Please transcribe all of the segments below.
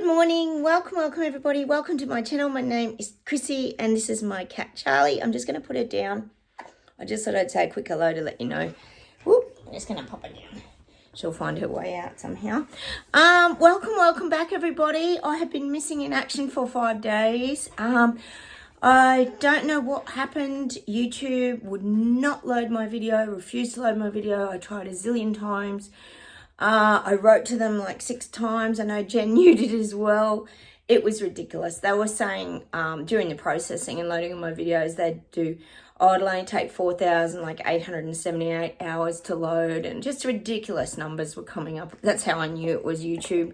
morning. Welcome everybody. Welcome to my channel. My name is Chrissy and this is my cat Charlie. I'm just going to put her down. I just thought I'd say a quick hello to let you know. Whoop, I'm just going to pop her down. She'll find her way out somehow. Welcome back everybody. I have been missing in action for 5 days. I don't know what happened. YouTube would not load my video, refused to load my video. I tried a zillion times. I wrote to them like 6 times. I know Jen, you did as well. It was ridiculous. They were saying during the processing and loading of my videos, they'd do, it'll only take 4,878 hours to load, and just ridiculous numbers were coming up. That's how I knew it was YouTube.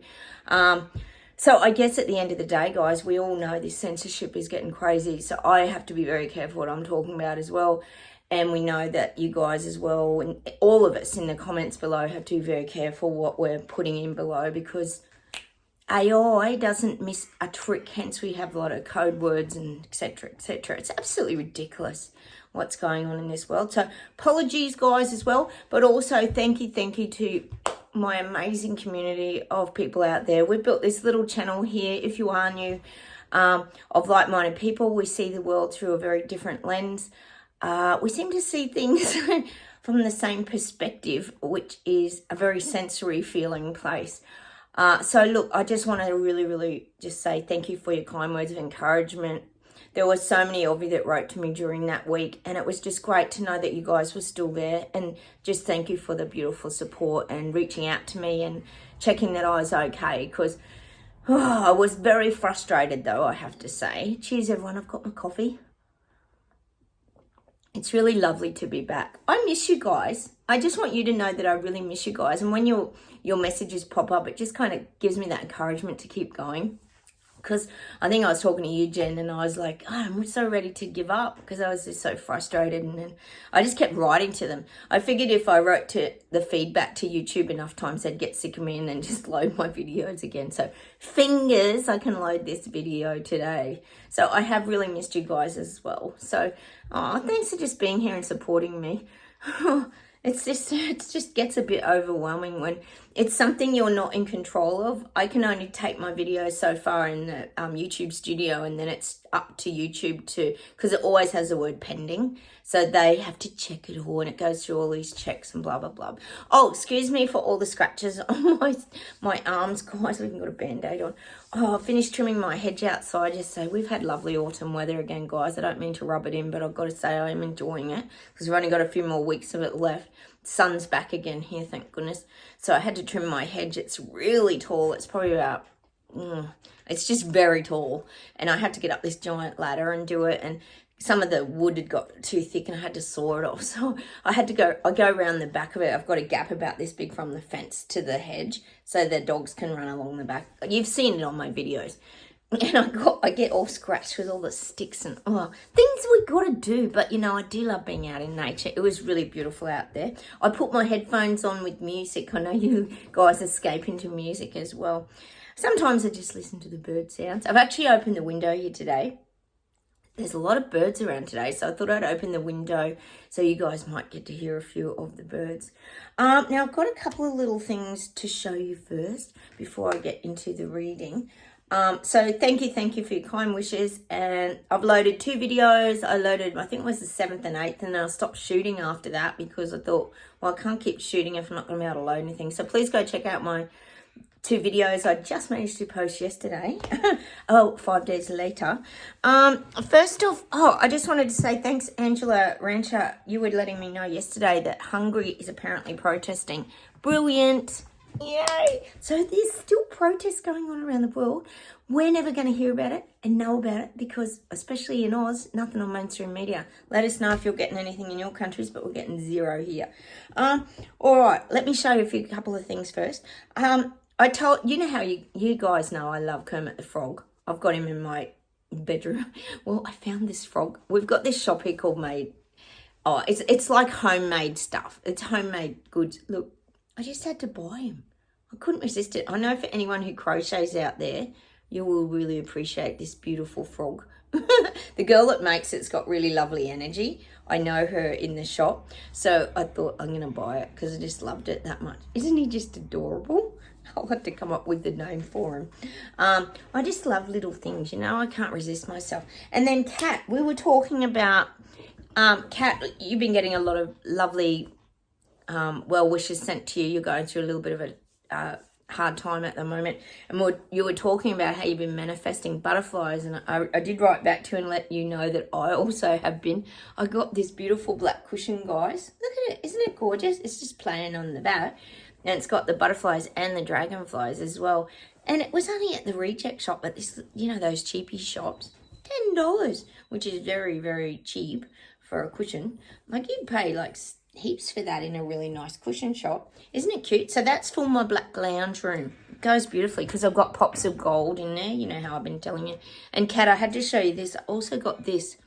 So I guess at the end of the day, guys, we all know this censorship is getting crazy. So I have to be very careful what I'm talking about as well. And we know that you guys as well, and all of us in the comments below have to be very careful what we're putting in below, because AI doesn't miss a trick. Hence, we have a lot of code words and etc. etc. It's absolutely ridiculous what's going on in this world. So apologies, guys, as well. But also thank you to my amazing community of people out there. We've built this little channel here, if you are new, of like-minded people. We see the world through a very different lens. We seem to see things from the same perspective, which is a very sensory feeling place. So look, I just want to really just say thank you for your kind words of encouragement. There were so many of you that wrote to me during that week, and it was just great to know that you guys were still there, and just thank you for the beautiful support and reaching out to me and checking that I was okay, because I was very frustrated though, I have to say. Cheers everyone, I've got my coffee. It's really lovely to be back. I miss you guys. I just want you to know that I really miss you guys. And when your messages pop up, it just kind of gives me that encouragement to keep going. Because I think I was talking to you, Jen, and I was like, oh, I'm so ready to give up because I was just so frustrated. And then I just kept writing to them. I figured if I wrote to the feedback to YouTube enough times, they'd get sick of me and then just load my videos again. So fingers, I can load this video today. So I have really missed you guys as well. So thanks for just being here and supporting me. It just gets a bit overwhelming when it's something you're not in control of. I can only take my videos so far in the YouTube studio, and then it's up to YouTube because it always has the word pending. So they have to check it all, and it goes through all these checks and blah, blah, blah. Oh, excuse me for all the scratches on my arms, guys. I've even got a Band-Aid on. Oh, I finished trimming my hedge outside yesterday. We've had lovely autumn weather again, guys. I don't mean to rub it in, but I've got to say I am enjoying it because we've only got a few more weeks of it left. Sun's back again here, thank goodness. So I had to trim my hedge. It's really tall. It's probably about, it's just very tall. And I had to get up this giant ladder and do it. And some of the wood had got too thick and I had to saw it off. So I go around the back of it. I've got a gap about this big from the fence to the hedge so the dogs can run along the back. You've seen it on my videos. And I get all scratched with all the sticks and things we got to do. But, you know, I do love being out in nature. It was really beautiful out there. I put my headphones on with music. I know you guys escape into music as well. Sometimes I just listen to the bird sounds. I've actually opened the window here today. There's a lot of birds around today, so I thought I'd open the window so you guys might get to hear a few of the birds. Now, I've got a couple of little things to show you first before I get into the reading. So thank you for your kind wishes. And I've loaded 2 videos. I loaded, I think it was the 7th and 8th, and then I stopped shooting after that because I thought, well, I can't keep shooting if I'm not going to be able to load anything. So please go check out my 2 videos I just managed to post yesterday. 5 days later. First off, I just wanted to say thanks, Angela Rancher. You were letting me know yesterday that Hungary is apparently protesting. Brilliant. Yay! So there's still protests going on around the world. We're never going to hear about it and know about it because, especially in Oz, nothing on mainstream media. Let us know if you're getting anything in your countries, but we're getting 0 here. All right, let me show you a couple of things first. I told you know how you guys know I love Kermit the Frog. I've got him in my bedroom. Well, I found this frog. We've got this shop here called Made. Oh, it's like homemade stuff. It's homemade goods. Look. I just had to buy him. I couldn't resist it. I know for anyone who crochets out there, you will really appreciate this beautiful frog. The girl that makes it's got really lovely energy. I know her in the shop. So I thought I'm going to buy it because I just loved it that much. Isn't he just adorable? I'll have to come up with the name for him. I just love little things, you know. I can't resist myself. And then Kat, we were talking about, Kat, you've been getting a lot of lovely well wishes sent to you. You're going through a little bit of a hard time at the moment. And you were talking about how you've been manifesting butterflies. And I did write back to you and let you know that I also have been. I got this beautiful black cushion, guys. Look at it. Isn't it gorgeous? It's just plain on the back. And it's got the butterflies and the dragonflies as well. And it was only at the reject shop at this, you know, those cheapy shops. $10, which is very, very cheap for a cushion. Like, you'd pay like heaps for that in a really nice cushion shop. Isn't it cute? So that's for my black lounge room. It goes beautifully because I've got pops of gold in there. You know how I've been telling you. And Kat, I had to show you this. I also got this.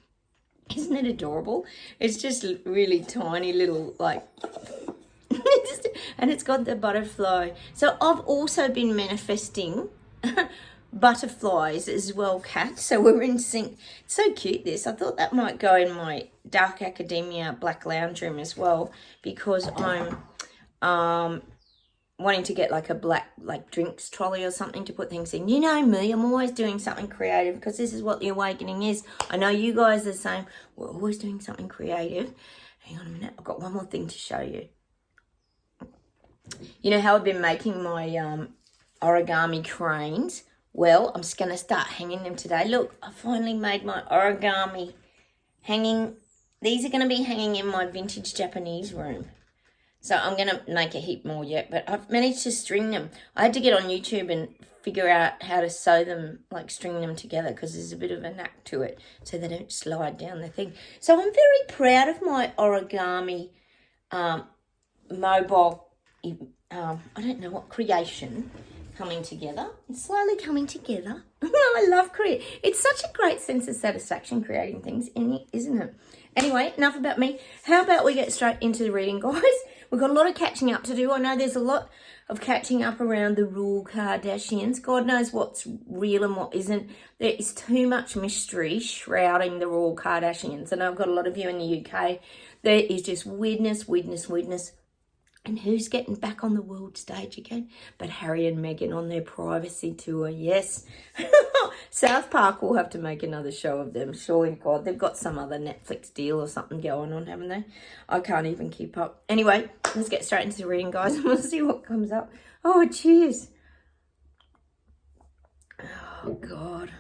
Isn't it adorable? It's just really tiny little, like... and it's got the butterfly. So I've also been manifesting butterflies as well, Kat. So we're in sync. It's so cute, this. I thought that might go in my dark academia black lounge room as well, because I'm wanting to get like a black like drinks trolley or something to put things in. You know me, I'm always doing something creative because this is what the awakening is. I know you guys are the same. We're always doing something creative. Hang on a minute. I've got one more thing to show you. You know how I've been making my origami cranes? Well, I'm just going to start hanging them today. Look, I finally made my origami hanging. These are going to be hanging in my vintage Japanese room. So I'm going to make a heap more yet, but I've managed to string them. I had to get on YouTube and figure out how to sew them, like string them together, because there's a bit of a knack to it so they don't slide down the thing. So I'm very proud of my origami mobile I don't know what creation coming together. It's slowly coming together. I love creating. It's such a great sense of satisfaction creating things, isn't it? Anyway, enough about me. How about we get straight into the reading, guys? We've got a lot of catching up to do. I know there's a lot of catching up around the Royal Kardashians. God knows what's real and what isn't. There is too much mystery shrouding the Royal Kardashians. And I've got a lot of you in the UK. There is just weirdness. And who's getting back on the world stage again? But Harry and Meghan on their privacy tour, yes. South Park will have to make another show of them. Surely, God, they've got some other Netflix deal or something going on, haven't they? I can't even keep up. Anyway, let's get straight into the reading, guys, and we'll see what comes up. Oh, cheers. Oh, God.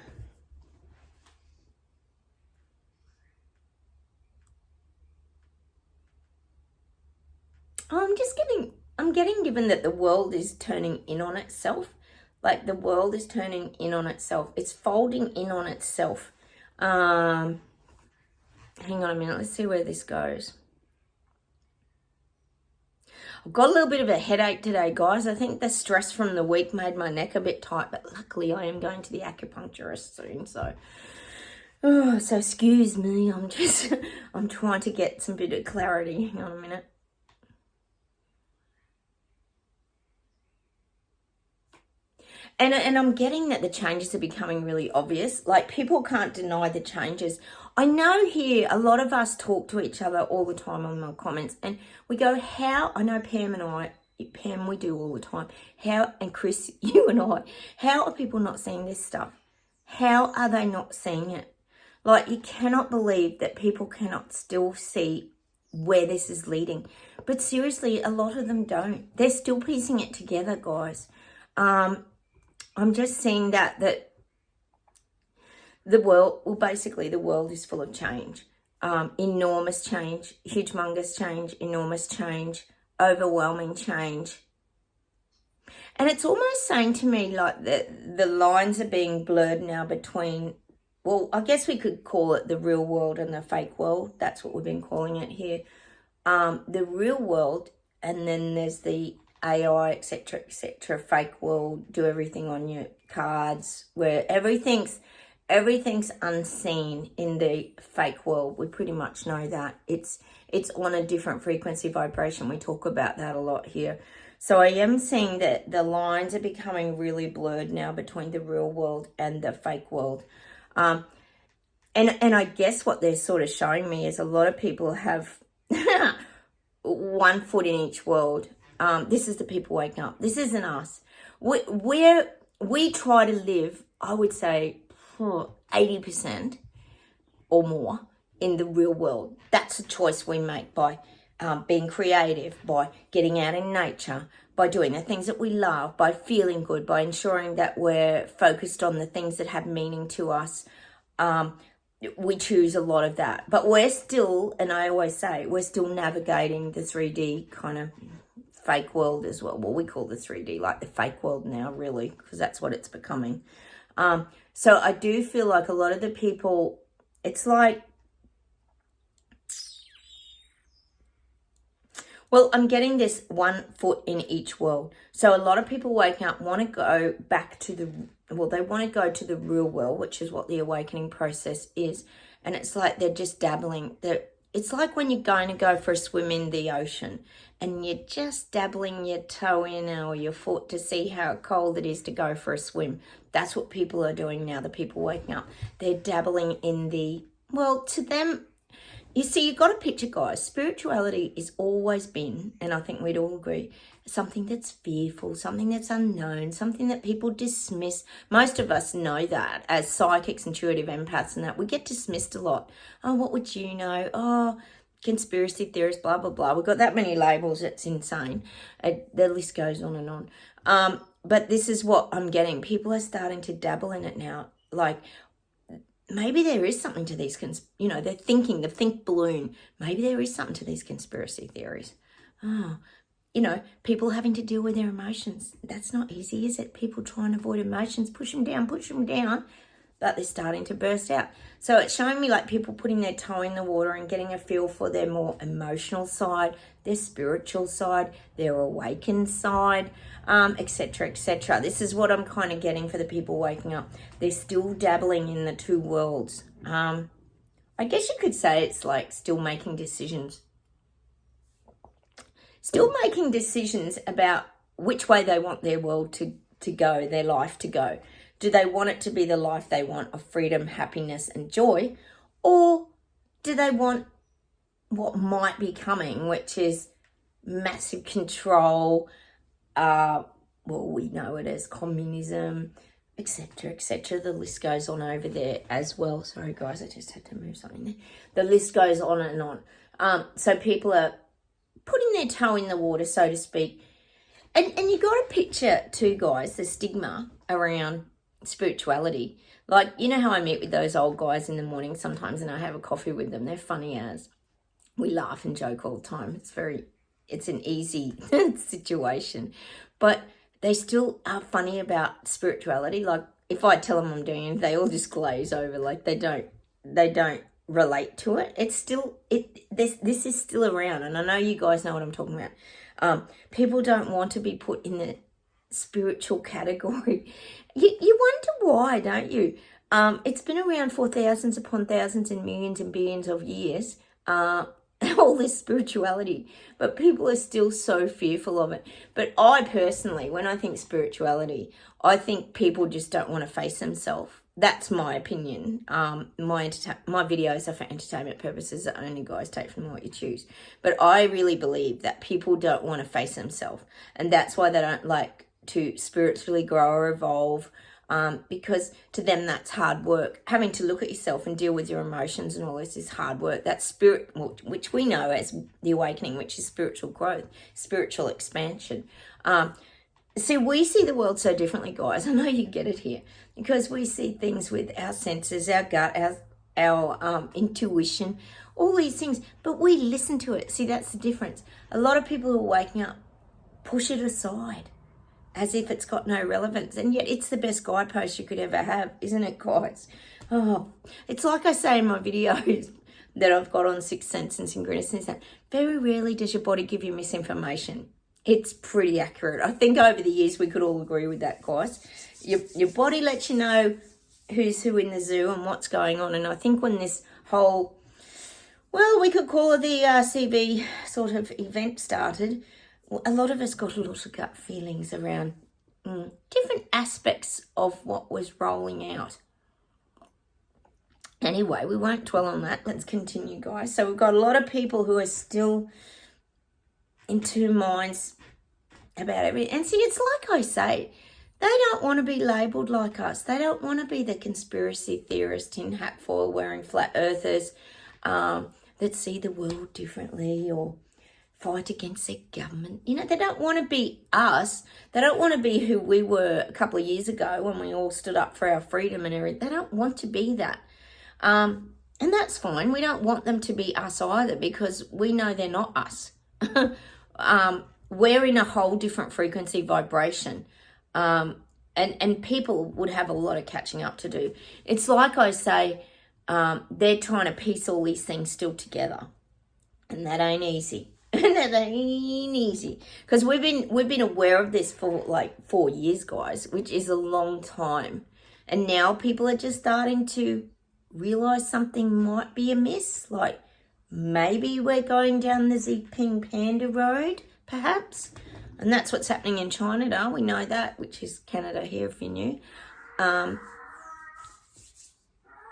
I'm getting given that the world is turning in on itself. Like, the world is turning in on itself. It's folding in on itself. Hang on a minute. Let's see where this goes. I've got a little bit of a headache today, guys. I think the stress from the week made my neck a bit tight, but luckily I am going to the acupuncturist soon, so excuse me. I'm trying to get some bit of clarity. Hang on a minute. And I'm getting that the changes are becoming really obvious. Like, people can't deny the changes. I know here a lot of us talk to each other all the time on my comments, and we go, I know Pam, we do all the time. And Chris, you and I, how are people not seeing this stuff? How are they not seeing it? Like, you cannot believe that people cannot still see where this is leading. But seriously, a lot of them don't. They're still piecing it together, guys. I'm just seeing that the world is full of change. Enormous change, humongous change, enormous change, overwhelming change. And it's almost saying to me like the lines are being blurred now between, well, I guess we could call it the real world and the fake world. That's what we've been calling it here. The real world, and then there's the AI, etc., fake world, do everything on your cards, where everything's unseen in the fake world. We pretty much know that. It's on a different frequency vibration. We talk about that a lot here. So I am seeing that the lines are becoming really blurred now between the real world and the fake world. And I guess what they're sort of showing me is a lot of people have one foot in each world. This is the people waking up. This isn't us. we try to live, I would say, 80% or more in the real world. That's a choice we make by being creative, by getting out in nature, by doing the things that we love, by feeling good, by ensuring that we're focused on the things that have meaning to us. We choose a lot of that. But we're still, and I always say, we're still navigating the 3D kind of fake world as well. Well, we call the 3D like the fake world now, really, because that's what it's becoming. So I do feel like a lot of the people, it's like, well, I'm getting this 1 foot in each world. So a lot of people waking up want to go back to they want to go to the real world, which is what the awakening process is. And it's like they're just dabbling. It's like when you're going to go for a swim in the ocean and you're just dabbling your toe in or your foot to see how cold it is to go for a swim. That's what people are doing now, the people waking up. They're dabbling in to them, you see, you've got to picture, guys, spirituality has always been, and I think we'd all agree, something that's fearful, something that's unknown, something that people dismiss. Most of us know that as psychics, intuitive empaths and that. We get dismissed a lot. Oh, what would you know? Oh, conspiracy theorists, blah, blah, blah. We've got that many labels. It's insane. The list goes on and on. But this is what I'm getting. People are starting to dabble in it now. Like, maybe there is something to these, they're thinking, the think balloon. Maybe there is something to these conspiracy theories. People having to deal with their emotions. That's not easy, is it? People trying to avoid emotions, push them down, but they're starting to burst out. So it's showing me like people putting their toe in the water and getting a feel for their more emotional side, their spiritual side, their awakened side, etc., etc. This is what I'm kind of getting for the people waking up. They're still dabbling in the two worlds. I guess you could say it's like still making decisions. Still making decisions about which way they want their world to go, their life to go. Do they want it to be the life they want of freedom, happiness, and joy? Or do they want what might be coming, which is massive control, we know it as communism, etc., etc. The list goes on over there as well. Sorry, guys, I just had to move something there. The list goes on and on. So people are putting their toe in the water, so to speak. And you got to picture too, guys, the stigma around spirituality. Like, you know how I meet with those old guys in the morning sometimes and I have a coffee with them. They're funny as. We laugh and joke all the time. It's an easy situation. But they still are funny about spirituality. Like, if I tell them I'm doing it, they all just glaze over. Like, they don't relate to it. It's still, this is still around. And I know you guys know what I'm talking about. People don't want to be put in the spiritual category. You wonder why, don't you? It's been around for thousands upon thousands and millions and billions of years, all this spirituality, but people are still so fearful of it. But I personally, when I think spirituality, I think people just don't want to face themselves. That's my opinion. My videos are for entertainment purposes. Only guys, take from what you choose. But I really believe that people don't want to face themselves, and that's why they don't like to spiritually grow or evolve, because to them that's hard work. Having to look at yourself and deal with your emotions and all this is hard work. That's spirit, which we know as the awakening, which is spiritual growth, spiritual expansion. See, we see the world so differently, guys. I know you get it here, because we see things with our senses, our gut, our intuition, all these things, but we listen to it. See, that's the difference. A lot of people who are waking up push it aside as if it's got no relevance, and yet it's the best guidepost you could ever have, isn't it, guys? Oh, it's like I say in my videos that I've got on Sixth Sense and Synchronicity, that very rarely does your body give you misinformation. It's pretty accurate. I think over the years we could all agree with that, guys. Your body lets you know who's who in the zoo and what's going on. And I think when this whole, we could call it the CV sort of event started, a lot of us got a lot of gut feelings around different aspects of what was rolling out. Anyway, we won't dwell on that. Let's continue, guys. So we've got a lot of people who are still in two minds about everything. And see, it's like I say, They don't want to be labelled like us. They don't want to be the conspiracy theorist in hat foil wearing flat earthers that see the world differently or fight against their government. You know, they don't want to be us. They don't want to be who we were a couple of years ago when we all stood up for our freedom and everything. They don't want to be that. And that's fine. We don't want them to be us either because we know they're not us. We're in a whole different frequency vibration. And people would have a lot of catching up to do. It's like I say, they're trying to piece all these things still together. And that ain't easy. That ain't easy. Because we've been aware of this for like 4 years, guys, which is a long time. And now people are just starting to realize something might be amiss. Like maybe we're going down the Xi Panda road, perhaps. And that's what's happening in China. We know that, which is Canada here if you knew.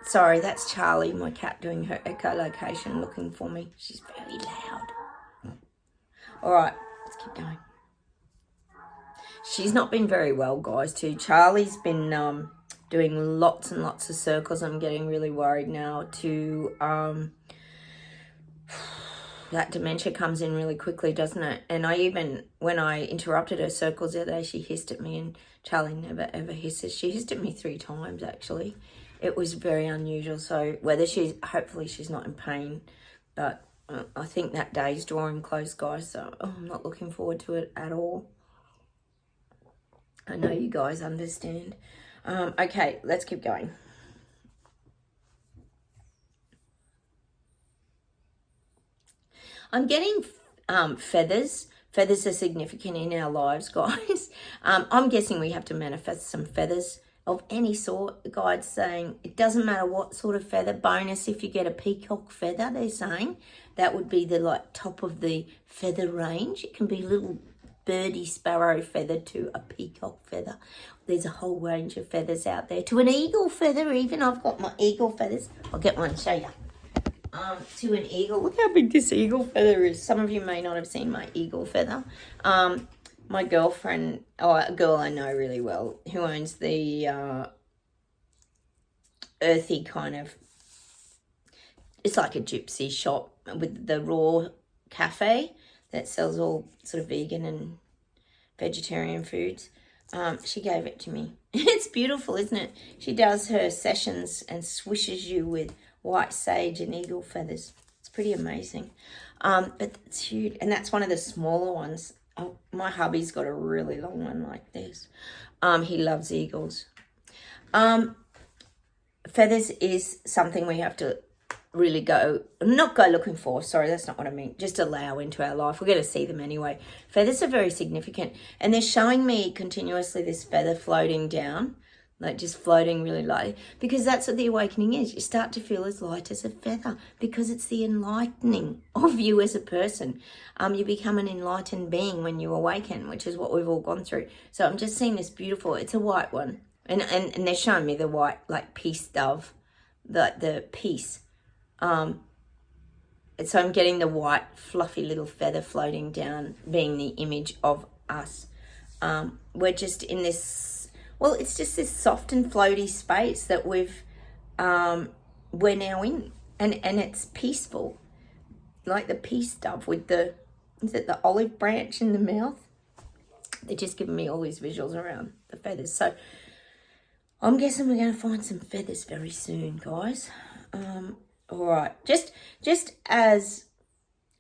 Sorry, that's Charlie, my cat, doing her echolocation looking for me. She's very loud. All right, let's keep going. She's not been very well, guys, too. Charlie's been doing lots and lots of circles. I'm getting really worried now to... that dementia comes in really quickly, doesn't it? And when I interrupted her circles the other day, she hissed at me, and Charlie never, ever hisses. She hissed at me 3 times, actually. It was very unusual. So hopefully she's not in pain, but I think that day's drawing close, guys. So I'm not looking forward to it at all. I know you guys understand. Okay, let's keep going. I'm getting feathers. Feathers are significant in our lives, guys. I'm guessing we have to manifest some feathers of any sort. The guide's saying it doesn't matter what sort of feather. Bonus if you get a peacock feather, they're saying. That would be the top of the feather range. It can be a little birdie sparrow feather to a peacock feather. There's a whole range of feathers out there. To an eagle feather even. I've got my eagle feathers. I'll get one and show you. To an eagle. Look how big this eagle feather is. Some of you may not have seen my eagle feather. My girlfriend, a girl I know really well, who owns the earthy kind of, it's like a gypsy shop with the raw cafe that sells all sort of vegan and vegetarian foods. She gave it to me. It's beautiful, isn't it? She does her sessions and swishes you with white sage and eagle feathers. It's pretty amazing. But it's huge. And that's one of the smaller ones. Oh, my hubby's got a really long one like this. He loves eagles. Feathers is something we have to really not go looking for. Sorry, that's not what I mean. Just allow into our life. We're going to see them anyway. Feathers are very significant. And they're showing me continuously this feather floating down. Like just floating really lightly, because that's what the awakening is. You start to feel as light as a feather because it's the enlightening of you as a person. You become an enlightened being when you awaken, which is what we've all gone through. So I'm just seeing this beautiful, it's a white one. And they're showing me the white, like peace dove, the peace. And so I'm getting the white fluffy little feather floating down, being the image of us. We're just in this, well, it's just this soft and floaty space that we're now in. And it's peaceful. Like the peace dove with the olive branch in the mouth? They're just giving me all these visuals around the feathers. So I'm guessing we're going to find some feathers very soon, guys. All right. Just as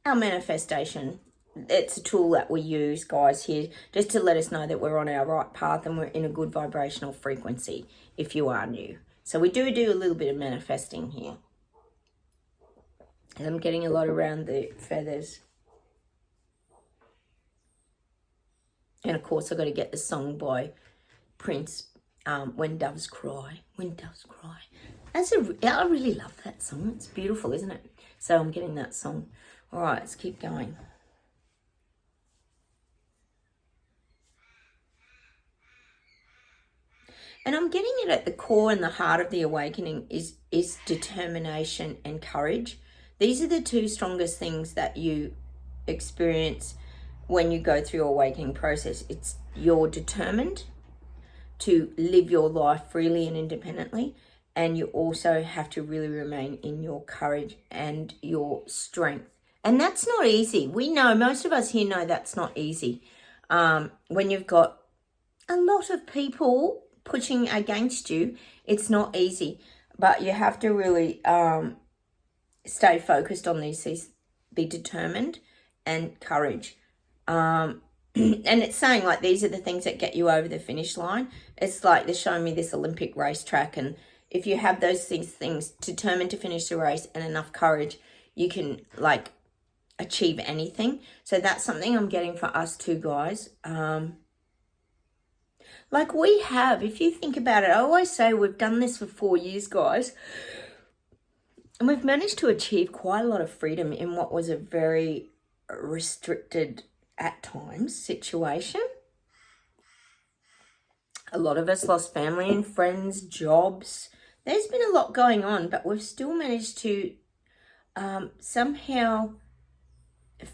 our manifestation, it's a tool that we use, guys, here just to let us know that we're on our right path and we're in a good vibrational frequency if you are new. So we do a little bit of manifesting here. And I'm getting a lot around the feathers. And of course I've got to get the song by Prince, When Doves Cry. When Doves Cry. I really love that song. It's beautiful, isn't it? So I'm getting that song. All right, let's keep going. And I'm getting it at the core and the heart of the awakening is determination and courage. These are the two strongest things that you experience when you go through your awakening process. You're determined to live your life freely and independently. And you also have to really remain in your courage and your strength. And that's not easy. We know, most of us here know that's not easy. When you've got a lot of people pushing against you, it's not easy. But you have to really stay focused on these things, be determined and courage. And it's saying like these are the things that get you over the finish line. It's like they're showing me this Olympic racetrack, and if you have those things determined to finish the race and enough courage, you can like achieve anything. So that's something I'm getting for us too, guys. Like we have, if you think about it, I always say we've done this for 4 years, guys. And we've managed to achieve quite a lot of freedom in what was a very restricted, at times, situation. A lot of us lost family and friends, jobs. There's been a lot going on, but we've still managed to somehow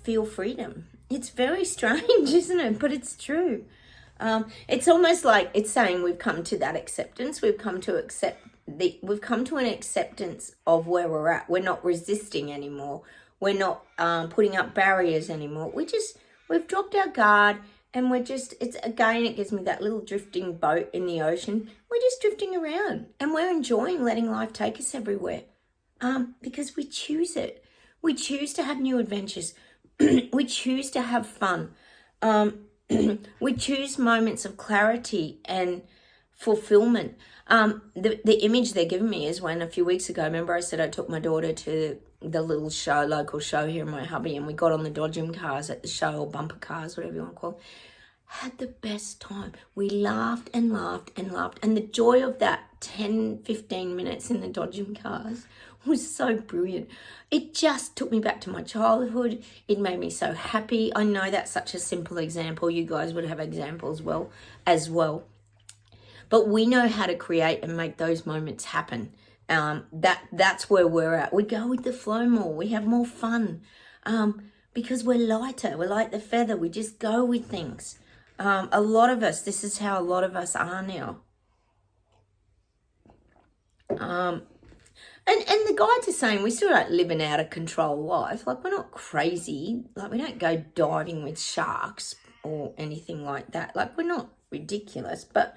feel freedom. It's very strange, isn't it? But it's true. It's almost like it's saying we've come to that acceptance. We've come to an acceptance of where we're at. We're not resisting anymore. We're not putting up barriers anymore. We've dropped our guard, and it gives me that little drifting boat in the ocean. We're just drifting around, and we're enjoying letting life take us everywhere. Because we choose it. We choose to have new adventures. We choose to have fun. We choose moments of clarity and fulfillment. The image they're giving me is when a few weeks ago, remember I said I took my daughter to the little local show here in my hubby, and we got on the dodgem cars at the show, or bumper cars, whatever you want to call it. Had the best time. We laughed and laughed and laughed. And the joy of that 10, 15 minutes in the dodgem cars was so brilliant. It just took me back to my childhood. It made me so happy. I know that's such a simple example. You guys would have examples as well. But we know how to create and make those moments happen. That's where we're at. We go with the flow more. We have more fun because we're lighter. We're like the feather. We just go with things. A lot of us, this is how a lot of us are now. And the guides are saying we still don't live an out of control life. Like, we're not crazy. Like, we don't go diving with sharks or anything like that. Like, we're not ridiculous, but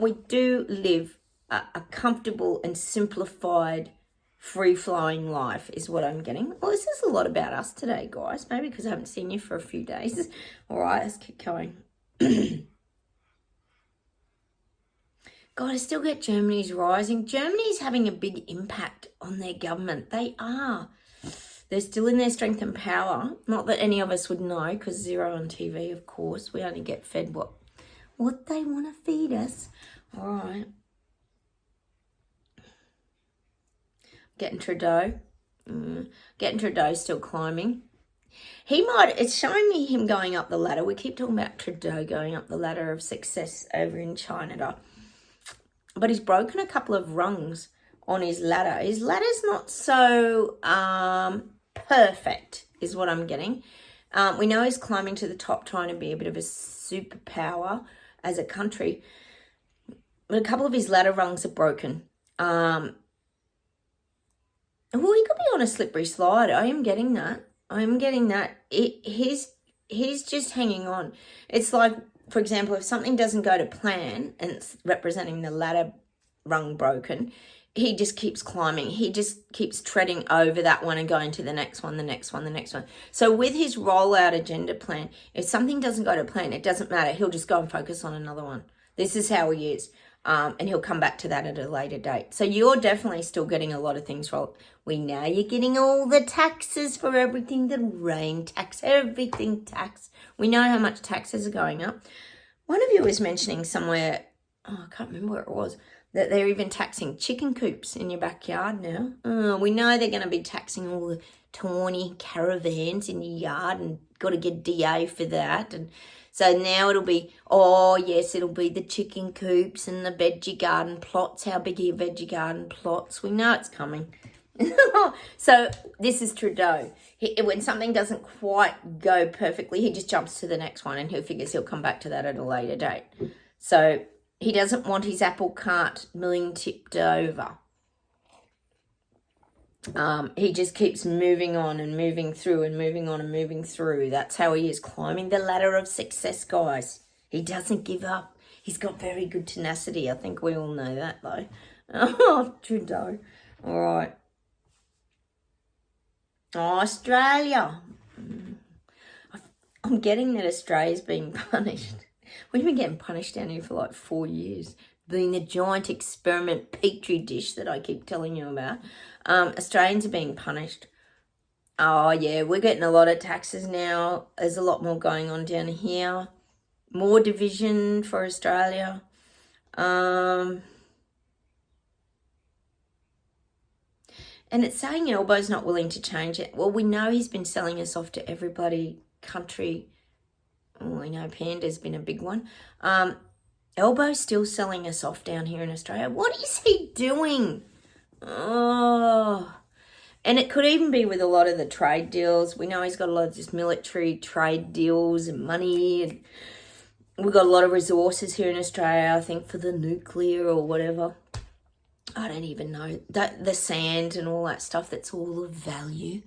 we do live a comfortable and simplified, free-flowing life is what I'm getting. Well, this is a lot about us today, guys. Maybe because I haven't seen you for a few days. All right, let's keep going. God, I still get Germany's rising. Germany's having a big impact on their government. They are. They're still in their strength and power. Not that any of us would know, because zero on TV, of course. We only get fed what they want to feed us. All right. Getting Trudeau. Getting Trudeau still climbing. It's showing me him going up the ladder. We keep talking about Trudeau going up the ladder of success over in China. But he's broken a couple of rungs on his ladder. His ladder's not so perfect, is what I'm getting. We know he's climbing to the top, trying to be a bit of a superpower as a country. But a couple of his ladder rungs are broken. Well, he could be on a slippery slide. I am getting that. He's just hanging on. It's like, for example, if something doesn't go to plan and it's representing the ladder rung broken, he just keeps climbing. He just keeps treading over that one and going to the next one, the next one, the next one. So with his rollout agenda plan, if something doesn't go to plan, it doesn't matter. He'll just go and focus on another one. This is how he is. And he'll come back to that at a later date. So you're definitely still getting a lot of things wrong. We know you're getting all the taxes for everything, the rain tax, everything tax. We know how much taxes are going up. One of you was mentioning somewhere, I can't remember where it was, that they're even taxing chicken coops in your backyard now. We know they're going to be taxing all the tawny caravans in your yard and got to get DA for that. And so now it'll be, it'll be the chicken coops and the veggie garden plots. How big are your veggie garden plots? We know it's coming. So this is Trudeau. When something doesn't quite go perfectly, he just jumps to the next one and he figures he'll come back to that at a later date. So He doesn't want his apple cart being tipped over. He just keeps moving on and moving through and moving on and moving through. That's how he is climbing the ladder of success, guys. He doesn't give up. He's got very good tenacity. I think we all know that, though. Oh, Trudeau. All right. Oh, Australia. I'm getting that Australia's being punished. We've been getting punished down here for like 4 years. Being the giant experiment petri dish that I keep telling you about. Australians are being punished. Oh, yeah, we're getting a lot of taxes now. There's a lot more going on down here. More division for Australia. And it's saying Elbow's not willing to change it. Well, we know he's been selling us off to everybody, country. Well, we know Panda's been a big one. Elbow's still selling us off down here in Australia. What is he doing? Oh, and it could even be with a lot of the trade deals. We know he's got a lot of just military trade deals and money, and we've got a lot of resources here in Australia, I think, for the nuclear or whatever. I don't even know. The sand and all that stuff, that's all of value.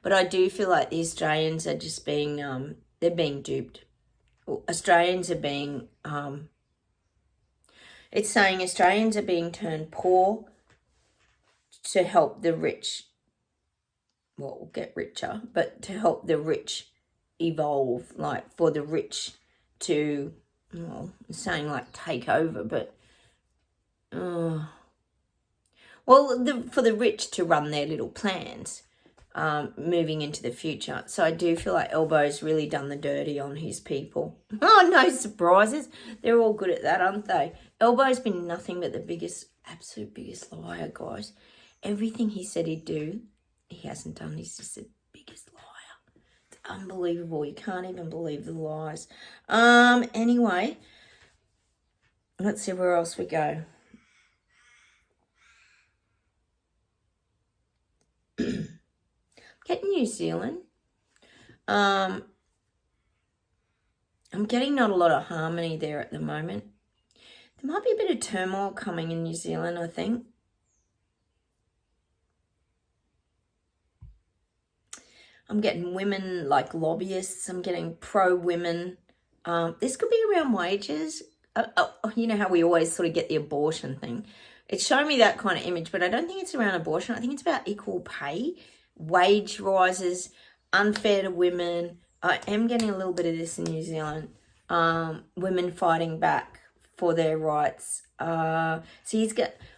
But I do feel like the Australians are just being, they're being duped. Australians are being, it's saying Australians are being turned poor to help the rich, well, get richer, but to help the rich evolve, like for the rich to, well, I'm saying like take over, but, well, for the rich to run their little plans, moving into the future. So I do feel like Elbow's really done the dirty on his people. Oh, no surprises. They're all good at that, aren't they? Elbow's been nothing but the biggest, absolute biggest liar, guys. Everything he said he'd do, he hasn't done. He's just the biggest liar. It's unbelievable. You can't even believe the lies. Anyway, let's see where else we go. Getting New Zealand. I'm getting not a lot of harmony there at the moment. There might be a bit of turmoil coming in New Zealand, I think. I'm getting women like lobbyists. I'm getting pro-women. This could be around wages. You know how we always sort of get the abortion thing. It's showing me that kind of image, but I don't think it's around abortion. I think it's about equal pay, wage rises, unfair to women. I am getting a little bit of this in New Zealand. Women fighting back for their rights. So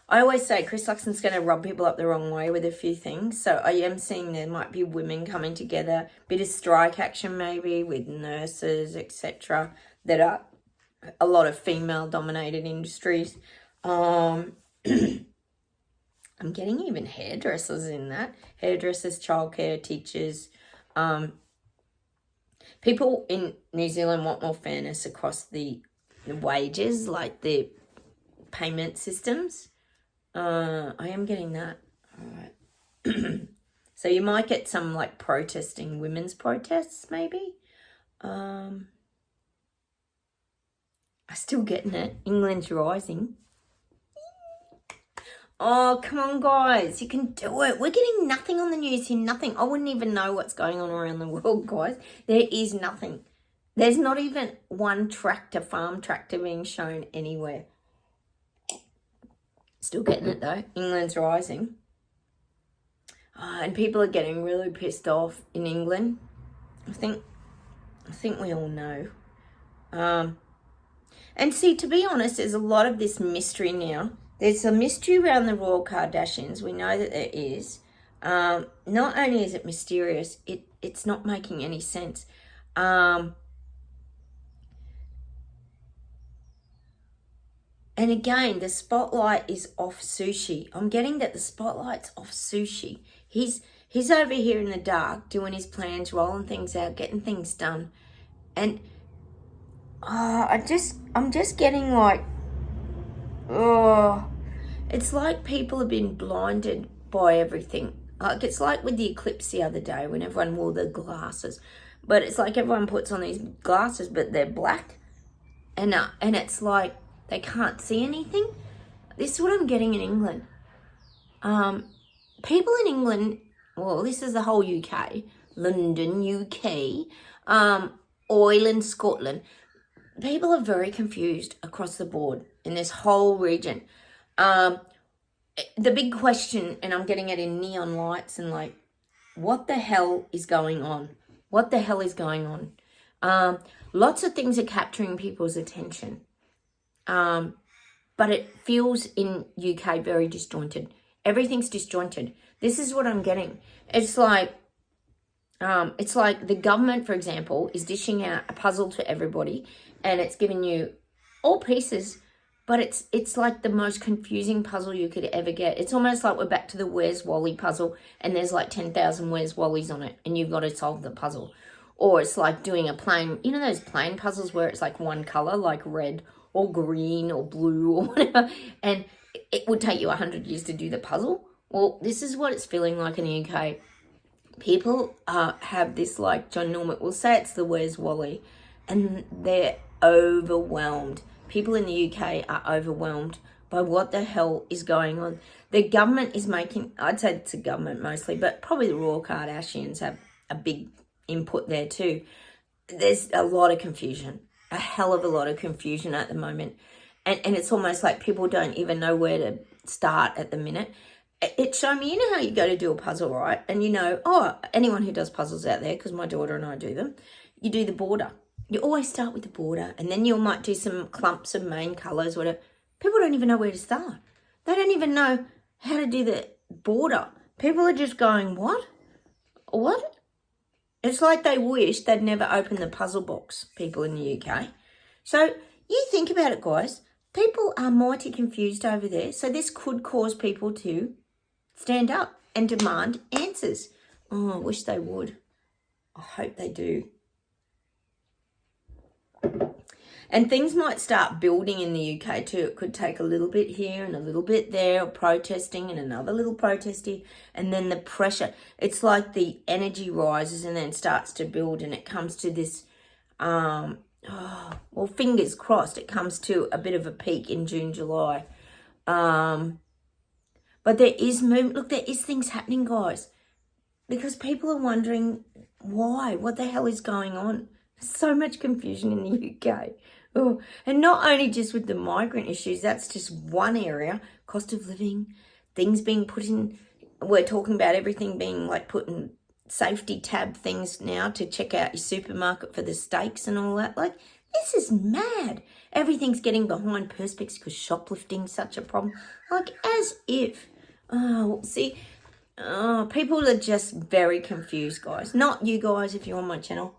I always say Chris Luxon's going to rub people up the wrong way with a few things. So I am seeing there might be women coming together, bit of strike action maybe with nurses, etc. that are a lot of female-dominated industries. I'm getting even hairdressers in that. Hairdressers, childcare, teachers. People in New Zealand want more fairness across the wages, like the payment systems. I am getting that. All right. So you might get some like protesting, women's protests maybe. I'm still getting it. England's rising. Oh, come on, guys. You can do it. We're getting nothing on the news here. Nothing. I wouldn't even know what's going on around the world, guys. There is nothing. There's not even one farm tractor being shown anywhere. Still getting it, though. England's rising. And people are getting really pissed off in England. I think we all know. And see, to be honest, there's a lot of this mystery now. There's a mystery around the Royal Kardashians. We know that there is. Not only is it mysterious, it's not making any sense. And again, the spotlight is off Sushi. I'm getting that the spotlight's off Sushi. He's over here in the dark doing his plans, rolling things out, getting things done. And I'm just getting like, it's like people have been blinded by everything. Like it's like with the eclipse the other day when everyone wore the glasses. But it's like everyone puts on these glasses, but they're black. And it's like They can't see anything. This is what I'm getting in England. People in England, well, this is the whole UK, London, UK, Ireland, Scotland. People are very confused across the board in this whole region. The big question, and I'm getting it in neon lights and like, what the hell is going on? What the hell is going on? Lots of things are capturing people's attention. But it feels in UK very disjointed. Everything's disjointed. This is what I'm getting. It's like the government, for example, is dishing out a puzzle to everybody, and it's giving you all pieces, but it's like the most confusing puzzle you could ever get. It's almost like we're back to the Where's Wally puzzle, and there's like 10,000 Where's Wallies on it, and you've got to solve the puzzle. Or it's like doing a plain, you know those plain puzzles where it's like one color, like red or green or blue or whatever, and it would take you 100 years to do the puzzle. Well, this is what it's feeling like in the UK. People have this, like John Norman will say, it's the Where's Wally, and they're overwhelmed. People in the UK are overwhelmed by what the hell is going on. The government is making, I'd say it's the government mostly, but probably the Royal Kardashians have a big input there too. There's a lot of confusion, a hell of a lot of confusion at the moment. And it's almost like people don't even know where to start at the minute. It showed me, you know how you go to do a puzzle, right? And you know, anyone who does puzzles out there, because my daughter and I do them, you do the border. You always start with the border, and then you might do some clumps of main colours, whatever. People don't even know where to start. They don't even know how to do the border. People are just going, what? What? It's like they wish they'd never opened the puzzle box, people in the UK. So you think about it, guys. People are mighty confused over there. So this could cause people to stand up and demand answers. Oh, I wish they would. I hope they do. And things might start building in the UK too. It could take a little bit here and a little bit there, or protesting and another little protest here. And then the pressure, it's like the energy rises and then starts to build, and it comes to this, well, fingers crossed, it comes to a bit of a peak in June, July. But there is movement. Look, there is things happening, guys, because people are wondering why, what the hell is going on? So much confusion in the UK. Oh, and not only just with the migrant issues, that's just one area. Cost of living, things being put in, we're talking about everything being like put in safety tab things now to check out your supermarket for the steaks and all that. Like, this is mad. Everything's getting behind perspex because shoplifting's such a problem. Like, as if. Oh, see, people are just very confused, guys. Not you guys if you're on my channel.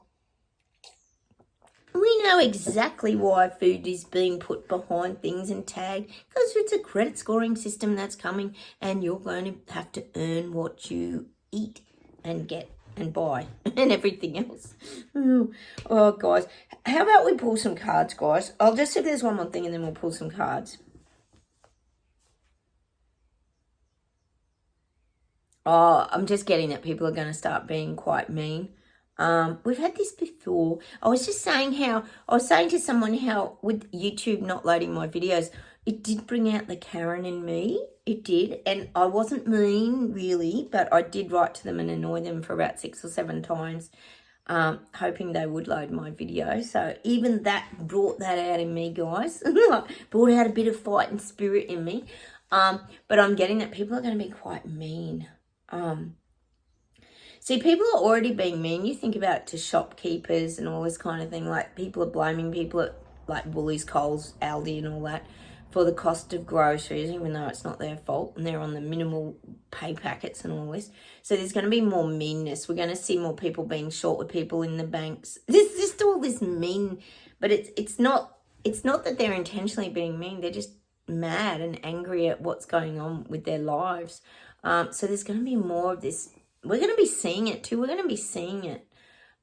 We know exactly why food is being put behind things and tagged, because it's a credit scoring system that's coming, and you're going to have to earn what you eat and get and buy and everything else. Oh, guys. How about we pull some cards, guys? I'll just see if there's one more thing and then we'll pull some cards. Oh, I'm just getting that people are going to start being quite mean. We've had this before. I was saying to someone how with YouTube not loading my videos, it did bring out the Karen in me. It did. And I wasn't mean really, but I did write to them and annoy them for about 6 or 7 times, hoping they would load my video. So even that brought that out in me, guys. Brought out a bit of fighting spirit in me. But I'm getting that people are going to be quite mean. See, people are already being mean. You think about it to shopkeepers and all this kind of thing. Like, people are blaming people at, like, Woolies, Coles, Aldi and all that for the cost of groceries, even though it's not their fault. And they're on the minimal pay packets and all this. So there's going to be more meanness. We're going to see more people being short with people in the banks. There's just all this mean. But it's not that they're intentionally being mean. They're just mad and angry at what's going on with their lives. So there's going to be more of this. We're going to be seeing it too. We're going to be seeing it.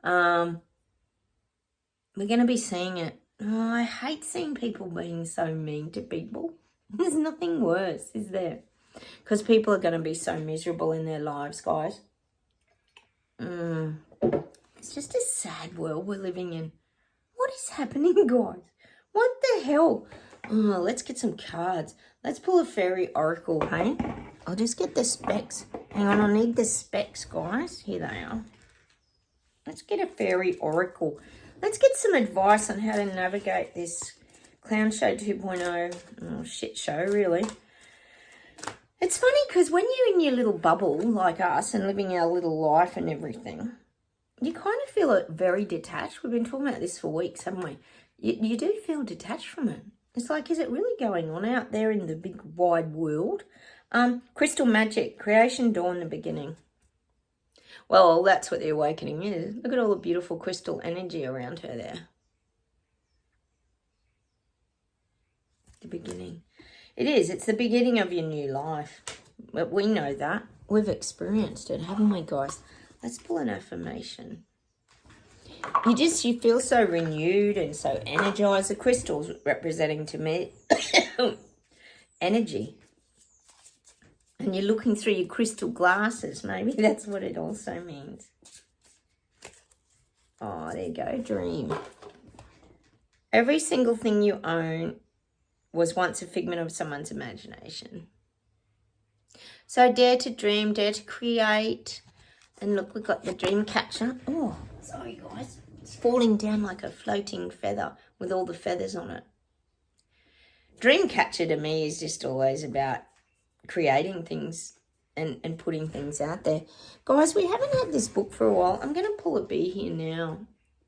We're going to be seeing it. Oh, I hate seeing people being so mean to people. There's nothing worse, is there? Because people are going to be so miserable in their lives, guys. It's just a sad world we're living in. What is happening, guys? What the hell? Oh, let's get some cards. Let's pull a fairy oracle, hey? I'll just get the specs. Hang on, I need the specs, guys. Here they are. Let's get a fairy oracle. Let's get some advice on how to navigate this Clown Show 2.0. Oh, shit show, really. It's funny because when you're in your little bubble like us and living our little life and everything, you kind of feel very detached. We've been talking about this for weeks, haven't we? You do feel detached from it. It's like, is it really going on out there in the big wide world? Crystal magic, creation, dawn, the beginning. Well, that's what the awakening is. Look at all the beautiful crystal energy around her there. The beginning. It is. It's the beginning of your new life. But we know that. We've experienced it, haven't we, guys? Let's pull an affirmation. You feel so renewed and so energized. The crystals representing to me energy. And you're looking through your crystal glasses. Maybe that's what it also means. Oh, there you go. Dream. Every single thing you own was once a figment of someone's imagination. So dare to dream, dare to create. And look, we've got the dream catcher. Oh, sorry, guys. It's falling down like a floating feather with all the feathers on it. Dream catcher to me is just always about creating things and putting things out there. Guys, we haven't had this book for a while. I'm going to pull a B here now.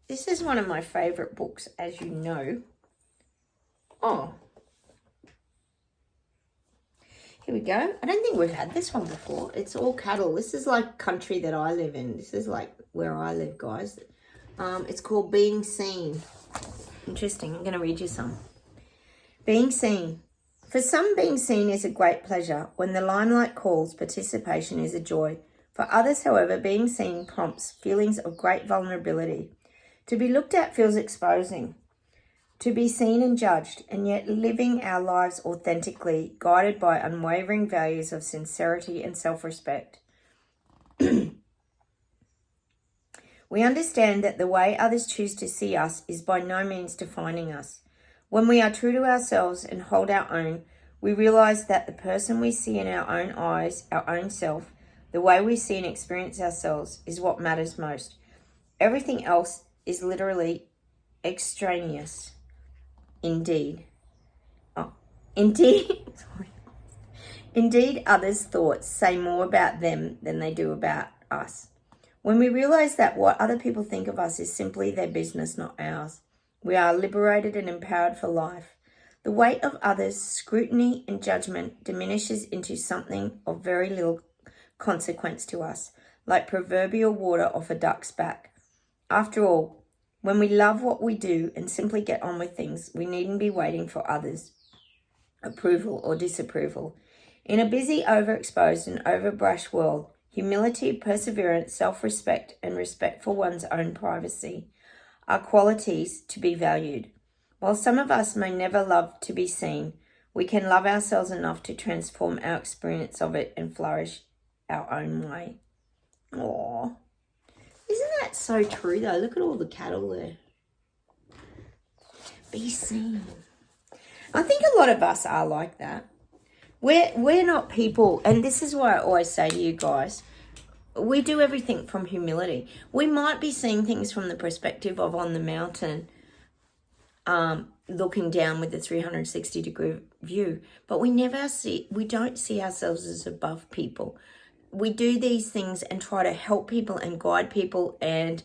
This is one of my favourite books, as you know. Oh. Here we go. I don't think we've had this one before. It's all cattle. This is like country that I live in. This is like where I live, guys. It's called Being Seen. Interesting. I'm going to read you some. Being seen. For some, being seen is a great pleasure. When the limelight calls, participation is a joy. For others, however, being seen prompts feelings of great vulnerability. To be looked at feels exposing. To be seen and judged, and yet living our lives authentically, guided by unwavering values of sincerity and self-respect. We understand that the way others choose to see us is by no means defining us. When we are true to ourselves and hold our own, we realize that the person we see in our own eyes, our own self, the way we see and experience ourselves is what matters most. Everything else is literally extraneous. Indeed. Indeed, others' thoughts say more about them than they do about us. When we realize that what other people think of us is simply their business, not ours, we are liberated and empowered for life. The weight of others' scrutiny and judgment diminishes into something of very little consequence to us, like proverbial water off a duck's back. After all, when we love what we do and simply get on with things, we needn't be waiting for others' approval or disapproval. In a busy, overexposed and overbrushed world, humility, perseverance, self-respect, and respect for one's own privacy are qualities to be valued. While some of us may never love to be seen, we can love ourselves enough to transform our experience of it and flourish our own way. Aww. Isn't that so true though? Look at all the cattle there. Be seen. I think a lot of us are like that. We're not people, and this is why I always say to you guys, we do everything from humility. We might be seeing things from the perspective of on the mountain, looking down with a 360-degree view, but we don't see ourselves as above people. We do these things and try to help people and guide people and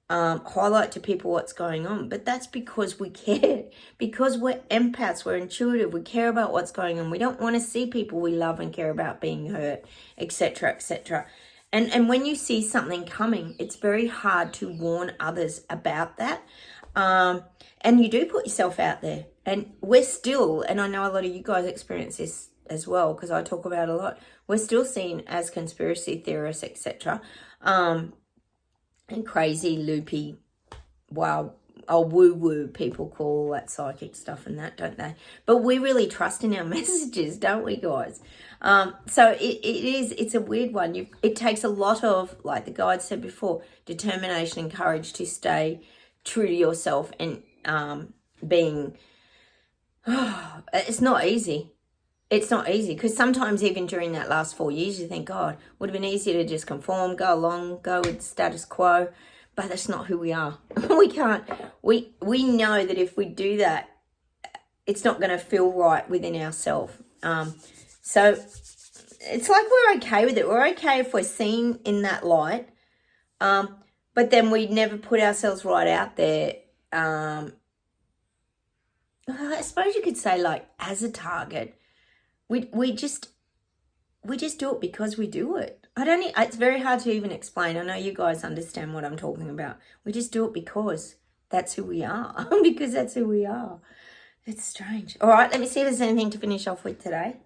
highlight to people what's going on. But that's because we care, because we're empaths, we're intuitive, we care about what's going on. We don't want to see people we love and care about being hurt, etc., etc. And when you see something coming, it's very hard to warn others about that. And you do put yourself out there. And we're still, and I know a lot of you guys experience this as well, because I talk about it a lot, we're still seen as conspiracy theorists, etc. And crazy, loopy, woo-woo people call all that psychic stuff and that, don't they? But we really trust in our messages, don't we, guys? So it's a weird one. It takes a lot of, like the guide said before, determination and courage to stay true to yourself and being It's not easy. It's not easy because sometimes even during that last 4 years you think, God, would have been easier to just conform, go along, go with status quo, but that's not who we are. We can't. We know that if we do that, it's not going to feel right within ourselves. So it's like we're okay with it. We're okay if we're seen in that light, but then we never put ourselves right out there. I suppose you could say like as a target. We just do it because we do it. It's very hard to even explain. I know you guys understand what I'm talking about. We just do it because that's who we are. Because that's who we are. It's strange. All right, let me see if there's anything to finish off with today.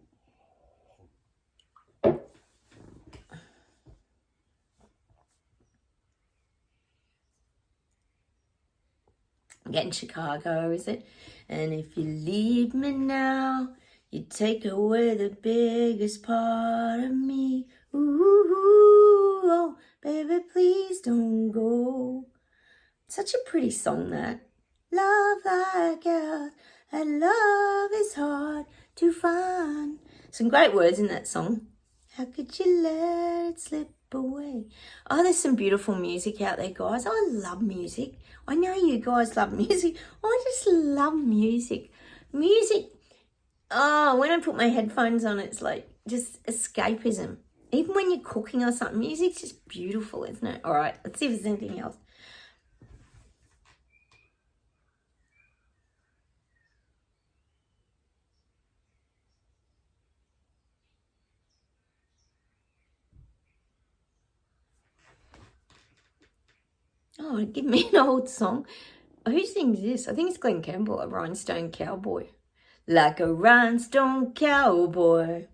I'm getting Chicago, is it? And if you leave me now, you take away the biggest part of me. Ooh, oh, baby, please don't go. Such a pretty song, that. Love like yours, and love is hard to find. Some great words in that song. How could you let it slip away? Oh, there's some beautiful music out there, guys. I love music. I know you guys love music. I just love music. Music. Oh, when I put my headphones on, it's like just escapism. Even when you're cooking or something, music's just beautiful, isn't it? All right, let's see if there's anything else. Oh, give me an old song. Who sings this? I think it's Glenn Campbell, A Rhinestone Cowboy. Like a rhinestone cowboy,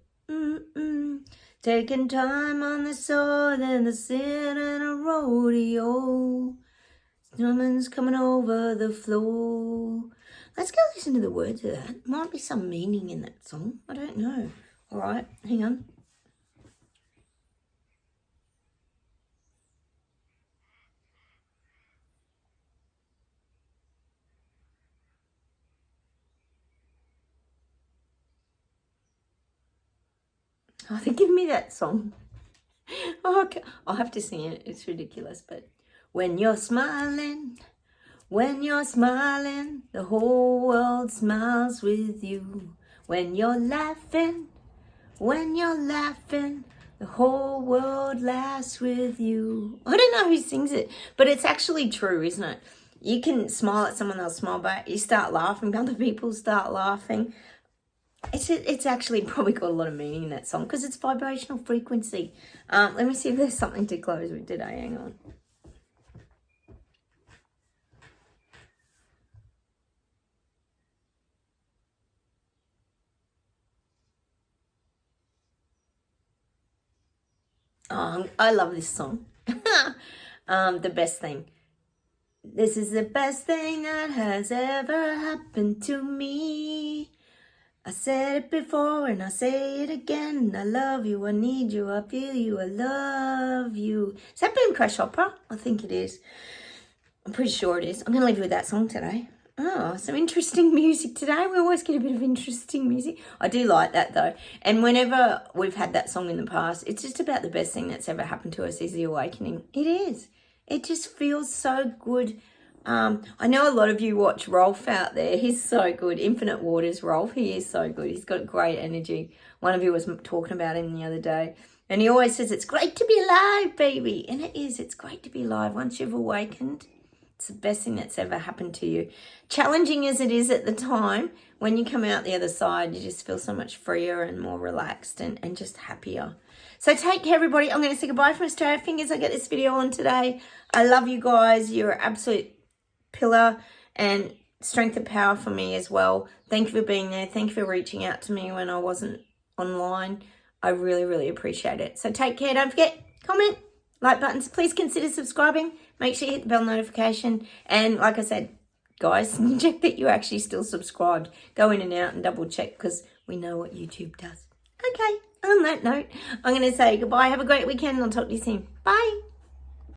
taking time on the sword and the sin and a rodeo. Someone's coming over the floor. Let's go listen to the words of that. Might be some meaning in that song. I don't know. All right, hang on. Oh, they give me that song. Oh, okay. I'll have to sing it. It's ridiculous, but when you're smiling, the whole world smiles with you. When you're laughing, the whole world laughs with you. I don't know who sings it, but it's actually true, isn't it? You can smile at someone, they'll smile back. You start laughing, other people start laughing. It's actually probably got a lot of meaning in that song because it's vibrational frequency. Let me see if there's something to close with today. Hang on. Oh, I love this song. The best thing. This is the best thing that has ever happened to me. I said it before and I say it again. I love you, I need you, I feel you, I love you. Is that Boom Crash Opera? I think it is. I'm pretty sure it is. I'm going to leave you with that song today. Oh, some interesting music today. We always get a bit of interesting music. I do like that though. And whenever we've had that song in the past, it's just about the best thing that's ever happened to us is the awakening. It is. It just feels so good. I know a lot of you watch Rolf out there. He's so good. Infinite Waters, Rolf. He is so good. He's got great energy. One of you was talking about him the other day. And he always says, it's great to be alive, baby. And it is. It's great to be alive. Once you've awakened, it's the best thing that's ever happened to you. Challenging as it is at the time, when you come out the other side, you just feel so much freer and more relaxed and just happier. So take care, everybody. I'm going to say goodbye from Australia. Fingers I get this video on today. I love you guys. You're an absolute pillar and strength and power for me as well. Thank you for being there. Thank you for reaching out to me when I wasn't online. I really, really appreciate it. So take care. Don't forget, comment, like buttons. Please consider subscribing. Make sure you hit the bell notification. And like I said, guys, check that you're actually still subscribed. Go in and out and double check because we know what YouTube does. Okay, on that note, I'm going to say goodbye. Have a great weekend. I'll talk to you soon. Bye.